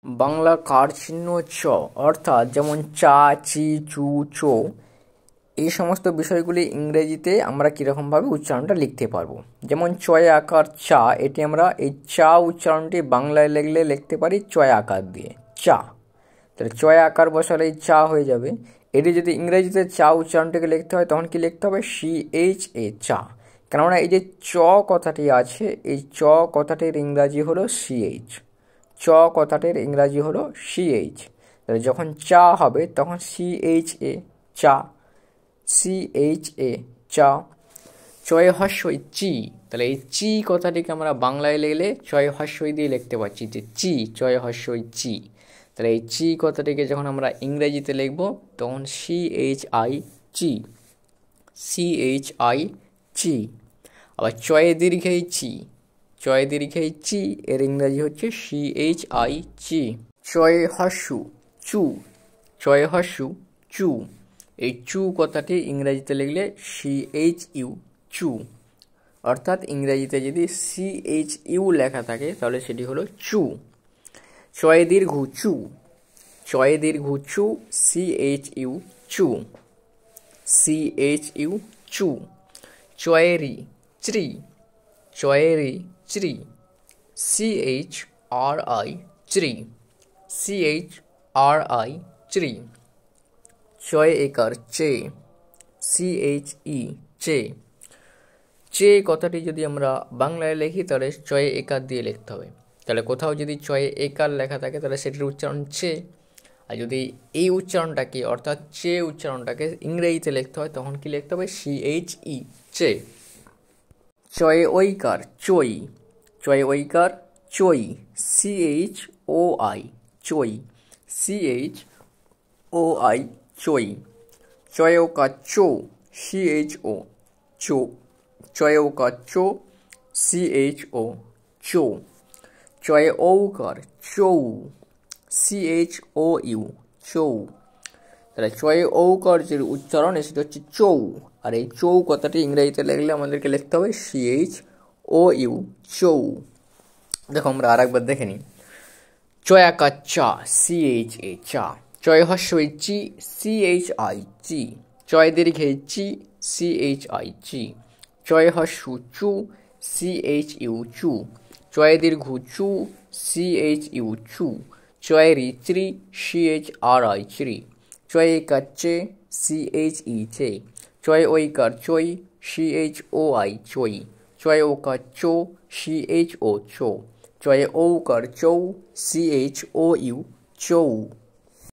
বাংলা কার চিহ্ন চ, অর্থাৎ যেমন চা, চি, চু, চো, এই সমস্ত বিষয়গুলি ইংরেজিতে আমরা কীরকমভাবে উচ্চারণটা লিখতে পারবো। যেমন চয় আকার চা, এটি আমরা এই চা উচ্চারণটি বাংলায় লিখতে পারি চয় আকার দিয়ে, চা। তাহলে চয় আকার বসালে চা হয়ে যাবে। এটি যদি ইংরেজিতে চা উচ্চারণটিকে লিখতে হয় তখন কি লিখতে হবে? CHA, চা। কেননা এই যে চ কথাটি আছে, এই চ কথাটির ইংরাজি হলো CH। চ কথাটির ইংরাজি হলো CH। তাহলে যখন চা হবে তখন CHA, চা। CHA, চা। চয় হস্যই চি, তাহলে এই চি কথাটিকে আমরা বাংলায় লিখলে চয় হস্যই দিয়ে লিখতে পারছি যে চি, চয় হস্যই চি। তাহলে এই চি কথাটিকে যখন আমরা ইংরেজিতে লিখব তখন CHI, চি, CHI, চি। আবার চয়ে দীর্ঘেই চি, চয়ে দীর্ঘেই চি, এর ইংরাজি হচ্ছে CHI, চি। চয়ে হস্যু চু, চয়ে হস্যু চু, এই চু কথাটি ইংরেজিতে লিখলে CHU, চু। অর্থাৎ ইংরেজিতে যদি CHU লেখা থাকে তাহলে সেটি হলো চু। চয়ে দীর্ঘ চু, চয়ে দীর্ঘ চু, CHU, চু, CHU, চু। চয়েরি চ্রি, চয়েরি চ্রি, CHRI, চ্রি, CHRI, চ্রি। চয় একার চে, CHE, চে। চে কথাটি যদি আমরা বাংলায় লিখি তাহলে চয়ে একার দিয়ে লিখতে হবে। তাহলে কোথাও যদি চয়ে একার লেখা থাকে তাহলে সেটির উচ্চারণ চে। আর যদি এই উচ্চারণটাকে অর্থাৎ চে উচ্চারণটাকে ইংরেজিতে লিখতে হয় তখন কি লিখতে হবে? CHE, চে। চয়ে ঐকার চই, চয়ে ঐকার চই, CHOI, চই, CHOI, চই। চয়ে ওকার চো, CHO, চো, চয়ে ওকার চো, CHO, চো। চয়ে ঔকার চৌ, CHOU, চৌ। তাহলে চয়ে ঔকার যে উচ্চারণ সেটা হচ্ছে চৌ। আর এই চৌ কথাটি ইংরেজিতে লিখলে আমাদেরকে লিখতে হবে CHOU, চৌ। দেখো আমরা আর একবার দেখে নিই। চয় আকার চা, CHA, চা। চয় হস্যই চি, CHI, চি। চয় দীর্ঘে চি, CHI, চি। চয় হস্যু চু, CHU, চু। চয় দীর্ঘ চু, CHU, চু। চয়েরি চ্রি, CHRI, চ্রি। চয় একার চে, CHE, চে। চয় ঐকার চই, CHOI, চই। চয় ওকার চো, CHO, চো। চয়ে ঔকার চৌ, CHOU, চৌ।